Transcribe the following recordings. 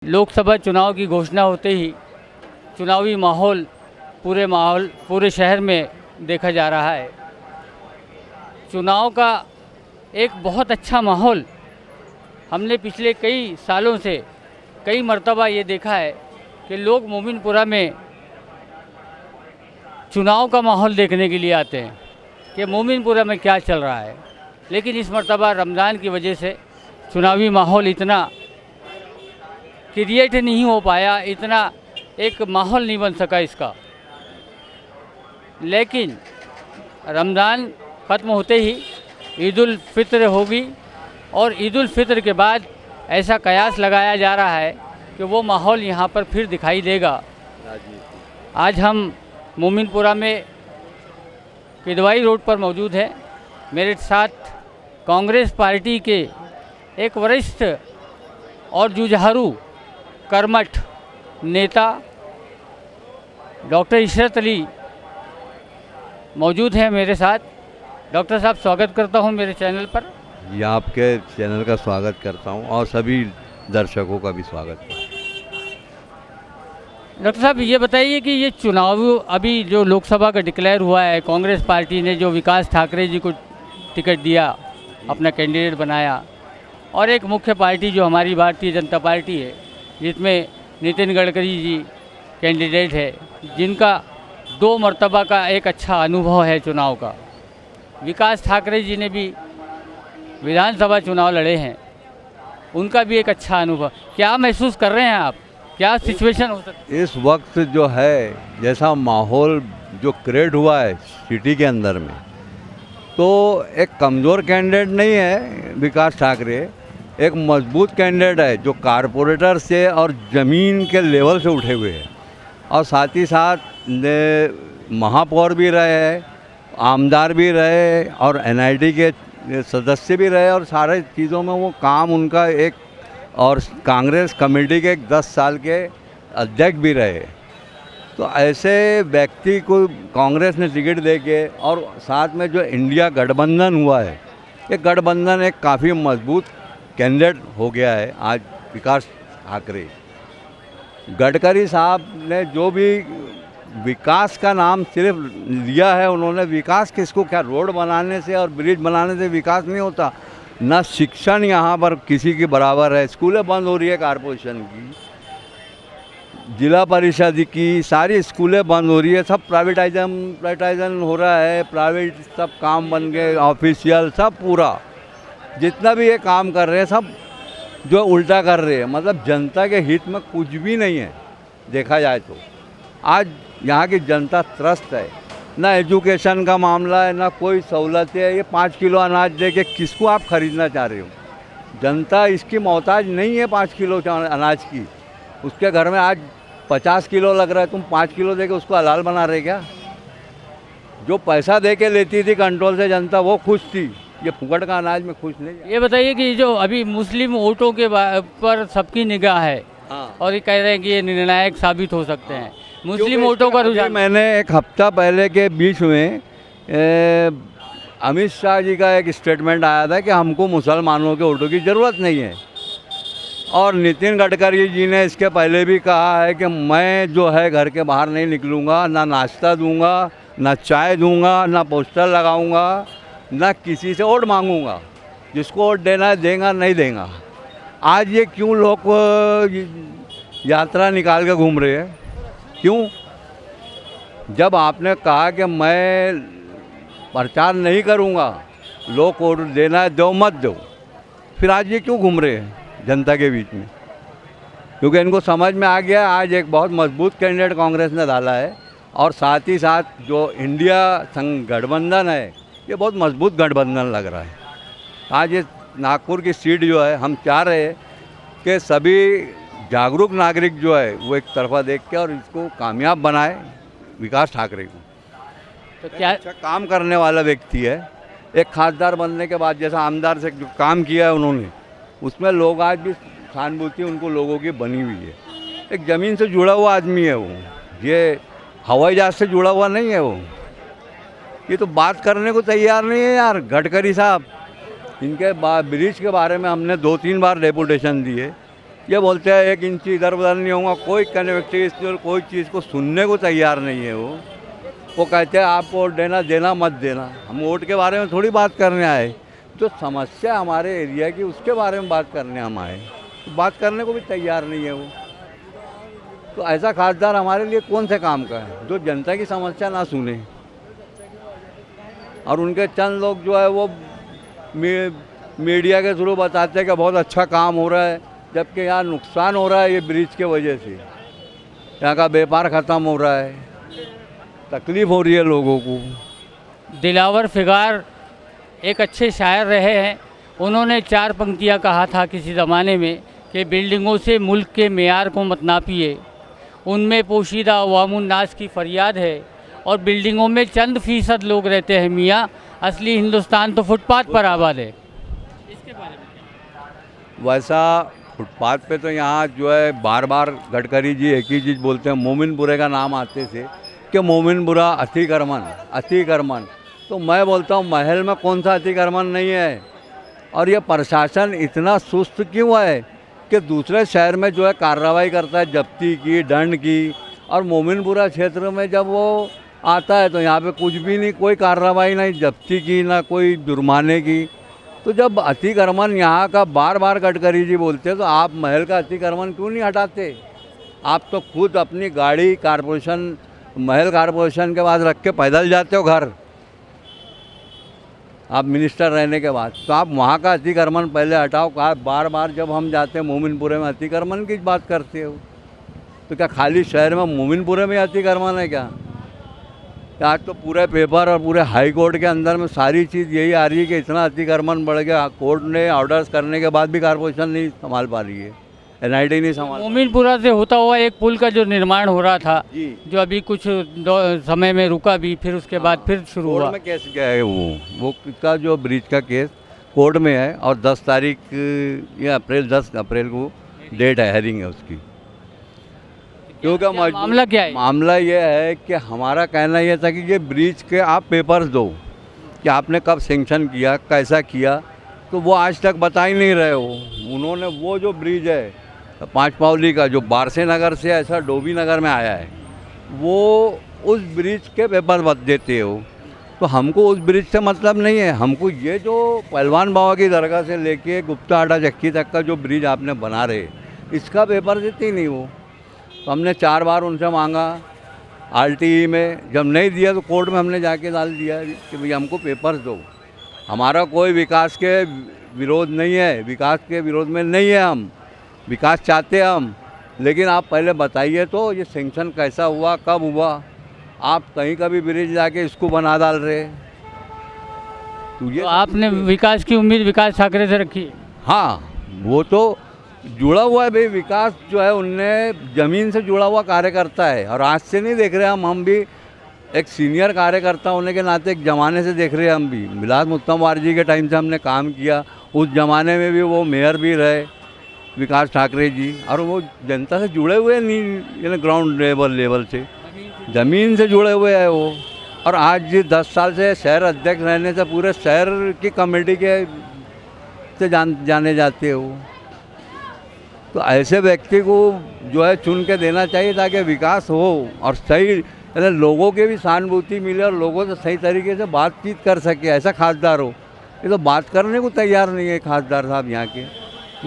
लोकसभा चुनाव की घोषणा होते ही चुनावी माहौल पूरे शहर में देखा जा रहा है। चुनाव का एक बहुत अच्छा माहौल हमने पिछले कई सालों से कई मर्तबा ये देखा है कि लोग मोमिनपुरा में चुनाव का माहौल देखने के लिए आते हैं कि मोमिनपुरा में क्या चल रहा है। लेकिन इस मर्तबा रमज़ान की वजह से चुनावी माहौल इतना क्रिएट नहीं हो पाया, इतना एक माहौल नहीं बन सका इसका। लेकिन रमज़ान ख़त्म होते ही ईद उल फित्र होगी और ईद उल फित्र के बाद ऐसा कयास लगाया जा रहा है कि वो माहौल यहाँ पर फिर दिखाई देगा। आज हम मोमिनपुरा में किदवाई रोड पर मौजूद हैं। मेरे साथ कांग्रेस पार्टी के एक वरिष्ठ और जुझारू कर्मठ नेता डॉक्टर इशरत अली मौजूद हैं मेरे साथ। डॉक्टर साहब, स्वागत करता हूं मेरे चैनल पर। ये आपके चैनल का स्वागत करता हूं और सभी दर्शकों का भी स्वागत करता हूं। डॉक्टर साहब, ये बताइए कि ये चुनाव अभी जो लोकसभा का डिक्लेयर हुआ है, कांग्रेस पार्टी ने जो विकास ठाकरे जी को टिकट दिया, अपना कैंडिडेट बनाया, और एक मुख्य पार्टी जो हमारी भारतीय जनता पार्टी है जिसमें नितिन गडकरी जी कैंडिडेट है, जिनका 2 मर्तबा का एक अच्छा अनुभव है चुनाव का। विकास ठाकरे जी ने भी विधानसभा चुनाव लड़े हैं, उनका भी एक अच्छा अनुभव। क्या महसूस कर रहे हैं आप, क्या सिचुएशन हो सकती है इस वक्त जो है, जैसा माहौल जो क्रिएट हुआ है सिटी के अंदर में, तो एक कमज़ोर कैंडिडेट नहीं है विकास ठाकरे, एक मजबूत कैंडिडेट है जो कारपोरेटर से और ज़मीन के लेवल से उठे हुए हैं, और साथ ही साथ महापौर भी रहे, आमदार भी रहे और एनआईटी के सदस्य भी रहे, और सारे चीज़ों में वो काम उनका एक, और कांग्रेस कमेटी के 10 साल के अध्यक्ष भी रहे। तो ऐसे व्यक्ति को कांग्रेस ने टिकट देके, और साथ में जो इंडिया गठबंधन हुआ है, ये गठबंधन एक काफ़ी मजबूत कैंडिडेट हो गया है आज विकास ठाकरे। गडकरी साहब ने जो भी विकास का नाम सिर्फ लिया है, उन्होंने विकास किसको, क्या रोड बनाने से और ब्रिज बनाने से विकास नहीं होता। ना शिक्षण यहाँ पर किसी के बराबर है, स्कूलें बंद हो रही है कारपोरेशन की, जिला परिषद की सारी स्कूलें बंद हो रही है, सब प्राइवेटाइजेशन हो रहा है, प्राइवेट सब काम बन गए, ऑफिशियल सब पूरा जितना भी ये काम कर रहे हैं सब जो उल्टा कर रहे हैं, मतलब जनता के हित में कुछ भी नहीं है। देखा जाए तो आज यहाँ की जनता त्रस्त है, ना एजुकेशन का मामला है, ना कोई सहूलत है। ये 5 किलो अनाज दे के किसको आप खरीदना चाह रहे हो? जनता इसकी मोहताज नहीं है 5 किलो अनाज की। उसके घर में आज 50 किलो लग रहा है, तुम 5 किलो दे के उसको हलाल बना रहे क्या? जो पैसा दे के लेती थी कंट्रोल से जनता, वो खुश थी, ये फुकट का अनाज में खुश नहीं। ये बताइए कि जो अभी मुस्लिम वोटों के पर सबकी निगाह है, हाँ। और ये कह रहे हैं कि ये निर्णायक साबित हो सकते हैं मुस्लिम वोटों का रुझान। मैंने एक हफ्ता पहले के बीच में अमित शाह जी का एक स्टेटमेंट आया था कि हमको मुसलमानों के वोटों की ज़रूरत नहीं है, और नितिन गडकरी जी ने इसके पहले भी कहा है कि मैं जो है घर के बाहर नहीं निकलूँगा, ना नाश्ता दूंगा, ना चाय दूंगा, ना पोस्टर लगाऊंगा, ना किसी से वोट मांगूंगा, जिसको वोट देना है देगा, नहीं देगा। आज ये क्यों लोग यात्रा निकाल के घूम रहे हैं? क्यों? जब आपने कहा कि मैं प्रचार नहीं करूंगा, लोग वोट देना है दो मत दो, फिर आज ये क्यों घूम रहे हैं जनता के बीच में? क्योंकि इनको समझ में आ गया आज एक बहुत मजबूत कैंडिडेट कांग्रेस ने डाला है, और साथ ही साथ जो इंडिया संघ गठबंधन है, ये बहुत मजबूत गठबंधन लग रहा है। आज ये नागपुर की सीट जो है, हम चाह रहे हैं कि सभी जागरूक नागरिक जो है वो एक तरफा देख के और इसको कामयाब बनाए विकास ठाकरे को। तो क्या अच्छा काम करने वाला व्यक्ति है। एक खासदार बनने के बाद जैसा आमदार से जो काम किया है उन्होंने, उसमें लोग आज भी सहानुभूति उनको लोगों की बनी हुई है। एक ज़मीन से जुड़ा हुआ आदमी है वो, ये हवाई जहाज़ से जुड़ा हुआ नहीं है वो। ये तो बात करने को तैयार नहीं है यार गडकरी साहब। इनके ब्रिज के बारे में हमने 2-3 बार डेपुटेशन दिए, ये बोलते हैं 1 इंच इधर उधर नहीं होगा, कोई कनेक्टिविटी और कोई चीज़ को सुनने को तैयार नहीं है। वो कहते हैं आप वोट देना मत देना। हम वोट के बारे में थोड़ी बात करने आए, जो समस्या हमारे एरिया की उसके बारे में बात करने हम आए, तो बात करने को भी तैयार नहीं है वो। तो ऐसा खासदार हमारे लिए कौन से काम का है जो जनता की समस्या ना सुने। और उनके चंद लोग जो है वो मीडिया के थ्रू बताते हैं कि बहुत अच्छा काम हो रहा है, जबकि यहाँ नुकसान हो रहा है। ये ब्रिज के वजह से यहाँ का व्यापार ख़त्म हो रहा है, तकलीफ़ हो रही है लोगों को। दिलावर फिगार एक अच्छे शायर रहे हैं। उन्होंने 4 पंक्तियाँ कहा था किसी ज़माने में कि बिल्डिंगों से मुल्क के मेयार को मत नापिए, उनमें पोशीदा अवामुन्नास की फरियाद है, और बिल्डिंगों में चंद फीसद लोग रहते हैं मियाँ, असली हिंदुस्तान तो फुटपाथ पर आबाद है। इसके बारे में वैसा फुटपाथ पे तो यहाँ जो है बार बार गडकरी जी एक ही चीज़ बोलते हैं, मोमिनपुरे का नाम आते थे कि मोमिनपुरा अतिक्रमण। तो मैं बोलता हूँ महल में कौन सा अतिक्रमण नहीं है। और ये प्रशासन इतना सुस्त क्यों है कि दूसरे शहर में जो है कार्रवाई करता है जब्ती की, दंड की, और मोमिनपुरा क्षेत्र में जब वो आता है तो यहाँ पे कुछ भी नहीं, कोई कार्रवाई नहीं जब्ती की ना कोई जुर्माने की। तो जब अतिक्रमण यहाँ का बार बार गडकरी जी बोलते हैं तो आप महल का अतिक्रमण क्यों नहीं हटाते? आप तो खुद अपनी गाड़ी कारपोरेशन, महल कारपोरेशन के बाद रख के पैदल जाते हो घर, आप मिनिस्टर रहने के बाद। तो आप वहाँ का अतिक्रमण पहले हटाओ। कहा बार बार जब हम जाते हैं मोमिनपुरे में अतिक्रमण की बात करते हो, तो क्या खाली शहर में मोमिनपुरे में अतिक्रमण है क्या? आज तो पूरे पेपर और पूरे हाई कोर्ट के अंदर में सारी चीज़ यही आ रही है कि इतना अतिक्रमण बढ़ गया। कोर्ट ने ऑर्डर्स करने के बाद भी कारपोरेशन नहीं संभाल पा रही है, NIT नहीं संभाल। मोमिनपुरा से होता हुआ एक पुल का जो निर्माण हो रहा था जी, जो अभी कुछ समय में रुका भी, फिर उसके बाद फिर शुरू हुआ। कोर्ट में केस क्या है वो इसका जो ब्रिज का केस कोर्ट में है, और 10 तारीख या 10 अप्रैल को डेट है, हेयरिंग है उसकी। क्योंकि मामला क्या है? मामला ये है कि हमारा कहना ये था कि ये ब्रिज के आप पेपर्स दो कि आपने कब सेंक्शन किया, कैसा किया, तो वो आज तक बता ही नहीं रहे हो। उन्होंने वो जो ब्रिज है 5 पावली का जो बारसे नगर से ऐसा डोभी नगर में आया है, वो उस ब्रिज के पेपर बता देते हो। तो हमको उस ब्रिज से मतलब नहीं है, हमको ये जो पहलवान बाबा की दरगाह से लेके गुप्ता आटा चक्की तक का जो ब्रिज आपने बना रहे, इसका पेपर देते ही नहीं वो। तो हमने 4 बार उनसे मांगा RTE में, जब नहीं दिया तो कोर्ट में हमने जाके डाल दिया कि भाई हमको पेपर्स दो। हमारा कोई विकास के विरोध नहीं है, विकास के विरोध में नहीं है, हम विकास चाहते हैं हम, लेकिन आप पहले बताइए तो ये सेंक्शन कैसा हुआ, कब हुआ? आप कहीं का भी ब्रिज जाके इसको बना डाल रहे। तो आपने विकास की उम्मीद विकास ठाकरे से रखी? हाँ, वो तो जुड़ा हुआ है भाई। विकास जो है उनने ज़मीन से जुड़ा हुआ कार्यकर्ता है, और आज से नहीं देख रहे हम भी एक सीनियर कार्यकर्ता होने के नाते एक ज़माने से देख रहे हैं हम भी। मिलाद मुत्तम वारजी के टाइम से हमने काम किया, उस ज़माने में भी वो मेयर भी रहे विकास ठाकरे जी, और वो जनता से जुड़े हुए नहीं, यानी ग्राउंड लेवल से ज़मीन से जुड़े हुए हैं वो। और आज 10 साल से शहर अध्यक्ष रहने से पूरे शहर की कमेटी के से जाने जाते हो। तो ऐसे व्यक्ति को जो है चुन के देना चाहिए ताकि विकास हो और सही लोगों के भी सहानुभूति मिले और लोगों से सही तरीके से बातचीत कर सके, ऐसा खासदार हो। ये तो बात करने को तैयार नहीं है खासदार साहब यहाँ के।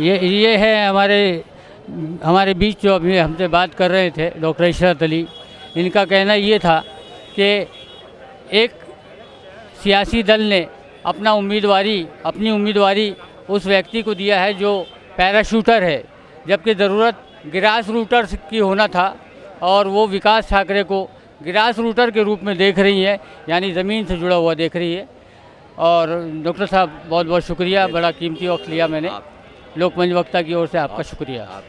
ये है हमारे बीच जो अभी हमसे बात कर रहे थे डॉक्टर इशरत अली। इनका कहना ये था कि एक सियासी दल ने अपनी उम्मीदवारी उस व्यक्ति को दिया है जो पैराशूटर है, जबकि ज़रूरत ग्रास रूटर्स की होना था, और वो विकास ठाकरे को ग्रास रूटर के रूप में देख रही है, यानी ज़मीन से जुड़ा हुआ देख रही है। और डॉक्टर साहब बहुत बहुत शुक्रिया, बड़ा कीमती वक्त लिया मैंने। लोकमंच वक्ता की ओर से आपका शुक्रिया।